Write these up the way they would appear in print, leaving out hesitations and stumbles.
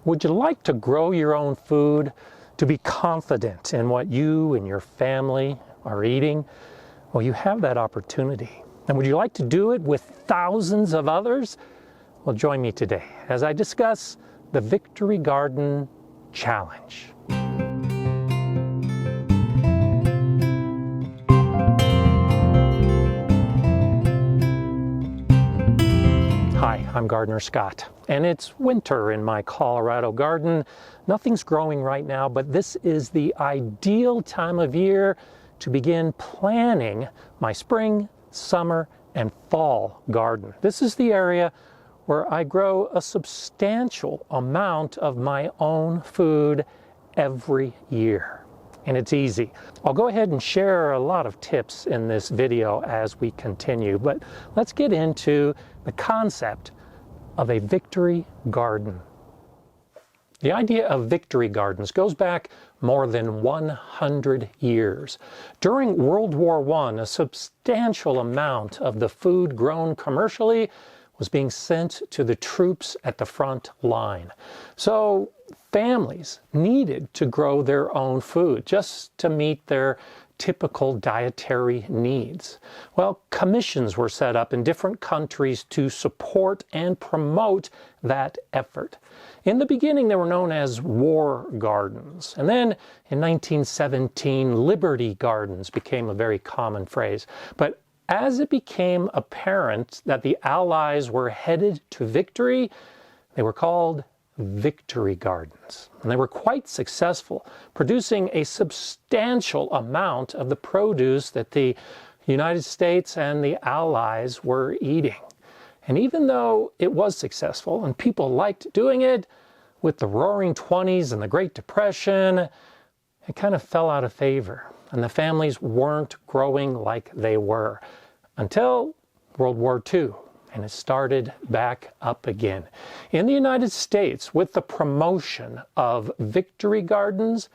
Would you like to grow your own food, to be confident in what you and your family are eating? Well, you have that opportunity. And would you like to do it with thousands of others? Well, join me today as I discuss the Victory Garden Challenge. Hi, I'm Gardener Scott, and it's winter in my Colorado garden. Nothing's growing right now, but this is the ideal time of year to begin planning my spring, summer, and fall garden. This is the area where I grow a substantial amount of my own food every year. And it's easy. I'll go ahead and share a lot of tips in this video as we continue, but let's get into the concept of a victory garden. The idea of victory gardens goes back more than 100 years. During World War I, a substantial amount of the food grown commercially was being sent to the troops at the front line. So families needed to grow their own food just to meet their typical dietary needs. Well, commissions were set up in different countries to support and promote that effort. In the beginning, they were known as war gardens. And then in 1917, Liberty Gardens became a very common phrase. But as it became apparent that the Allies were headed to victory, they were called victory gardens. And they were quite successful, producing a substantial amount of the produce that the United States and the Allies were eating. And even though it was successful and people liked doing it, with the Roaring '20s and the Great Depression, it kind of fell out of favor. And the families weren't growing like they were until World War II. And it started back up again. In the United States, with the promotion of victory gardens,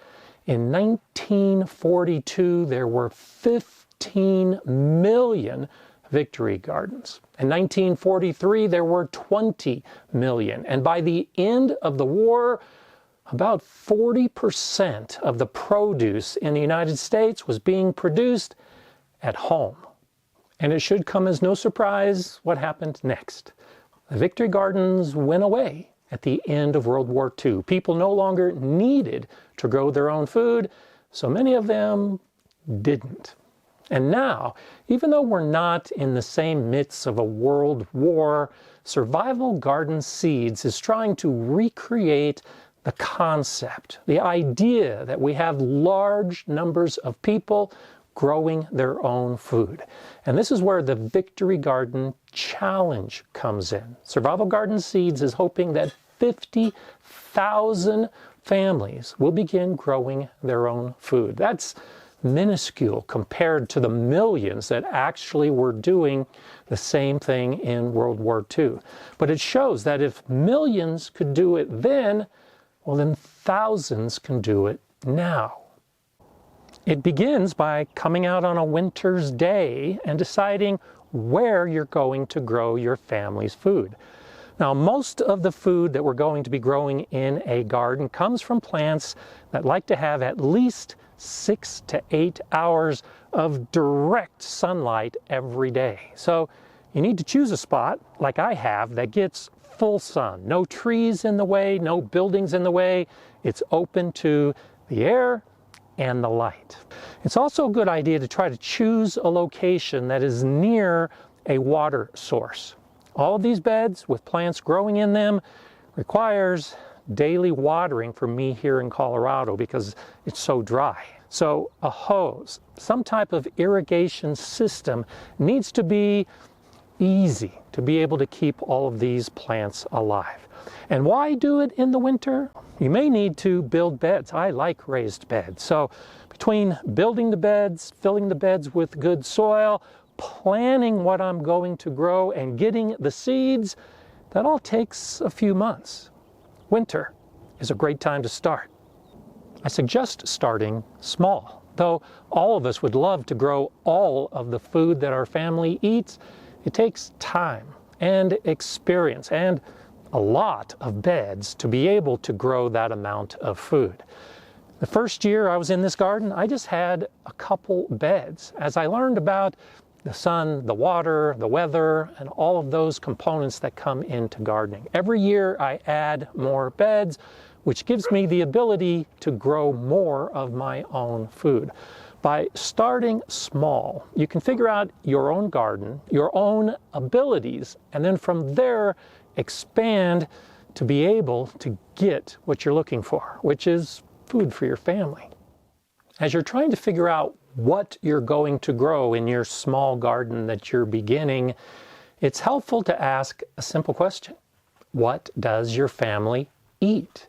in 1942 there were 15 million victory gardens. In 1943 there were 20 million. And by the end of the war, about 40% of the produce in the United States was being produced at home. And it should come as no surprise what happened next. The victory gardens went away at the end of World War II. People no longer needed to grow their own food, so many of them didn't. And now, even though we're not in the same midst of a world war, Survival Garden Seeds is trying to recreate the concept, the idea that we have large numbers of people growing their own food. And this is where the Victory Garden Challenge comes in. Survival Garden Seeds is hoping that 50,000 families will begin growing their own food. That's minuscule compared to the millions that actually were doing the same thing in World War II. But it shows that if millions could do it then, well, then thousands can do it now. It begins by coming out on a winter's day and deciding where you're going to grow your family's food. Now, most of the food that we're going to be growing in a garden comes from plants that like to have at least 6 to 8 hours of direct sunlight every day. So you need to choose a spot, like I have, that gets full sun. No trees in the way, no buildings in the way. It's open to the air and the light. It's also a good idea to try to choose a location that is near a water source. All of these beds with plants growing in them requires daily watering for me here in Colorado because it's so dry. So a hose, some type of irrigation system needs to be easy to be able to keep all of these plants alive. And why do it in the winter? You may need to build beds. I like raised beds. So between building the beds, filling the beds with good soil, planning what I'm going to grow, and getting the seeds, that all takes a few months. Winter is a great time to start. I suggest starting small. Though all of us would love to grow all of the food that our family eats, it takes time and experience and a lot of beds to be able to grow that amount of food. The first year I was in this garden, I just had a couple beds. As I learned about the sun, the water, the weather, and all of those components that come into gardening. Every year I add more beds, which gives me the ability to grow more of my own food. By starting small, you can figure out your own garden, your own abilities, and then from there expand to be able to get what you're looking for, which is food for your family. As you're trying to figure out what you're going to grow in your small garden that you're beginning, it's helpful to ask a simple question. What does your family eat?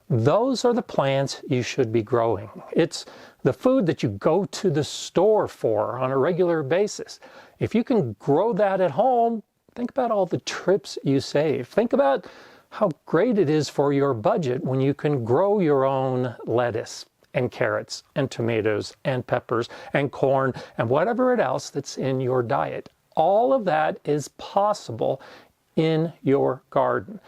Those are the plants you should be growing. It's the food that you go to the store for on a regular basis. If you can grow that at home, think about all the trips you save. Think about how great it is for your budget when you can grow your own lettuce and carrots and tomatoes and peppers and corn and whatever else that's in your diet. All of that is possible in your garden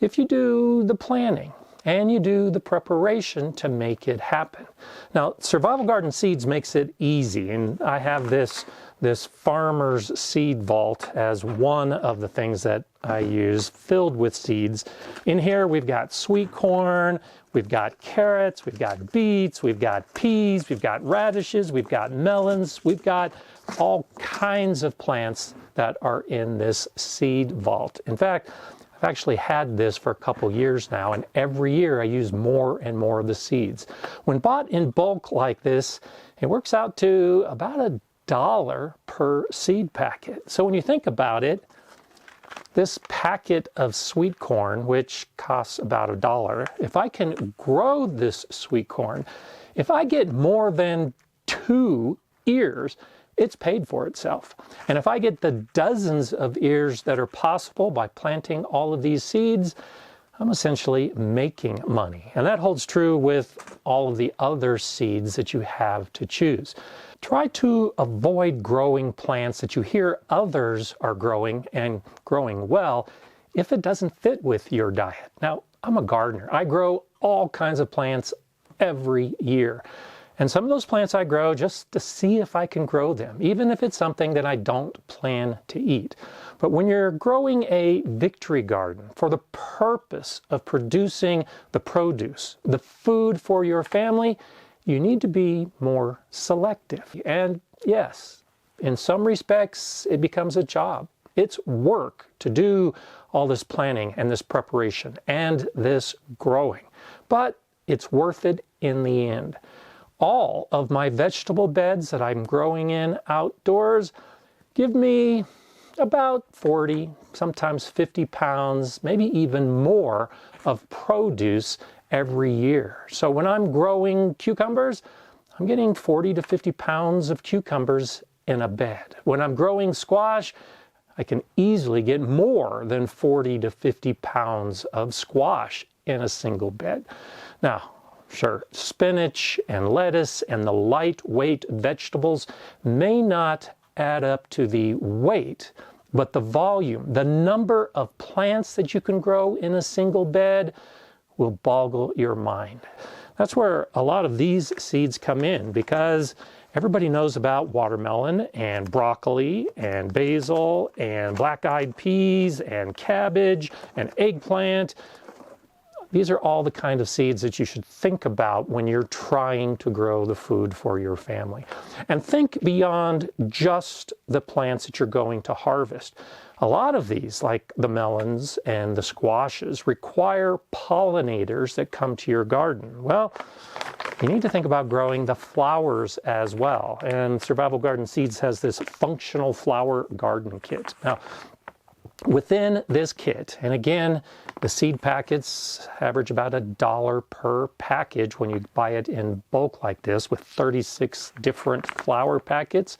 if you do the planning and you do the preparation to make it happen. Now, Survival Garden Seeds makes it easy, and I have this farmer's seed vault as one of the things that I use, filled with seeds. In here we've got sweet corn, we've got carrots, we've got beets, we've got peas, we've got radishes, we've got melons, we've got all kinds of plants that are in this seed vault. In fact, I've actually had this for a couple years now, and every year I use more and more of the seeds. When bought in bulk like this, it works out to about $1 per seed packet. So when you think about it, this packet of sweet corn, which costs about $1, if I can grow this sweet corn, if I get more than 2 ears, it's paid for itself. And if I get the dozens of ears that are possible by planting all of these seeds, I'm essentially making money. And that holds true with all of the other seeds that you have to choose. Try to avoid growing plants that you hear others are growing and growing well if it doesn't fit with your diet. Now, I'm a gardener. I grow all kinds of plants every year. And some of those plants I grow just to see if I can grow them, even if it's something that I don't plan to eat. But when you're growing a victory garden for the purpose of producing the produce, the food for your family, you need to be more selective. And yes, in some respects, it becomes a job. It's work to do all this planning and this preparation and this growing. But it's worth it in the end. All of my vegetable beds that I'm growing in outdoors give me about 40, sometimes 50 pounds, maybe even more of produce every year. So when I'm growing cucumbers, I'm getting 40 to 50 pounds of cucumbers in a bed. When I'm growing squash, I can easily get more than 40 to 50 pounds of squash in a single bed. Now, sure, spinach and lettuce and the lightweight vegetables may not add up to the weight, but the volume, the number of plants that you can grow in a single bed will boggle your mind. That's where a lot of these seeds come in, because everybody knows about watermelon and broccoli and basil and black-eyed peas and cabbage and eggplant. These are all the kind of seeds that you should think about when you're trying to grow the food for your family. And think beyond just the plants that you're going to harvest. A lot of these, like the melons and the squashes, require pollinators that come to your garden. Well, you need to think about growing the flowers as well. And Survival Garden Seeds has this functional flower garden kit. Now, within this kit, and again, the seed packets average about $1 per package when you buy it in bulk like this, with 36 different flower packets.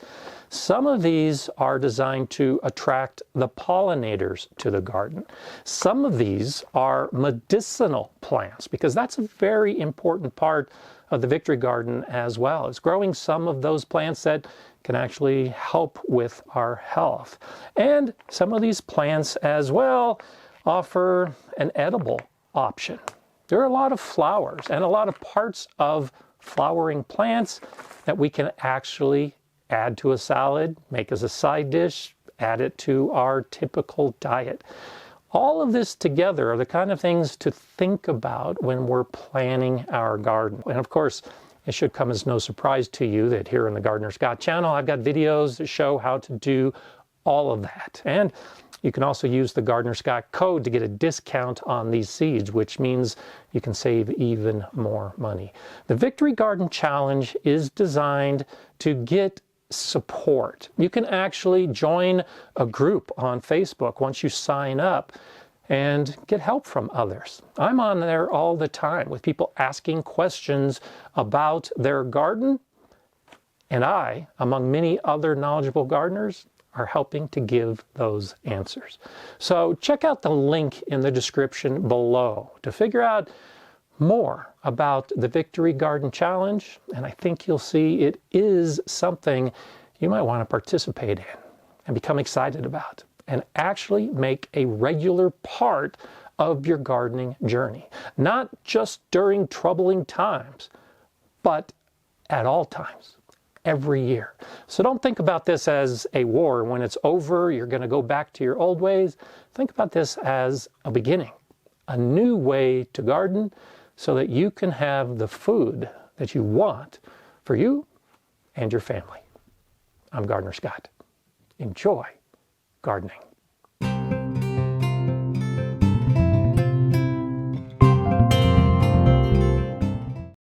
Some of these are designed to attract the pollinators to the garden. Some of these are medicinal plants, because that's a very important part of the Victory Garden as well, is growing some of those plants that can actually help with our health. And some of these plants as well offer an edible option. There are a lot of flowers and a lot of parts of flowering plants that we can actually add to a salad, make as a side dish, add it to our typical diet. All of this together are the kind of things to think about when we're planning our garden. And of course, it should come as no surprise to you that here in the Gardener Scott channel, I've got videos that show how to do all of that. And you can also use the Gardener Scott code to get a discount on these seeds, which means you can save even more money. The Victory Garden Challenge is designed to get support. You can actually join a group on Facebook once you sign up and get help from others. I'm on there all the time with people asking questions about their garden, and I, among many other knowledgeable gardeners, are helping to give those answers. So check out the link in the description below to figure out more about the Victory Garden Challenge, and I think you'll see it is something you might want to participate in and become excited about and actually make a regular part of your gardening journey. Not just during troubling times, but at all times. Every year. So don't think about this as a war. When it's over, you're going to go back to your old ways. Think about this as a beginning, a new way to garden so that you can have the food that you want for you and your family. I'm Gardener Scott. Enjoy gardening.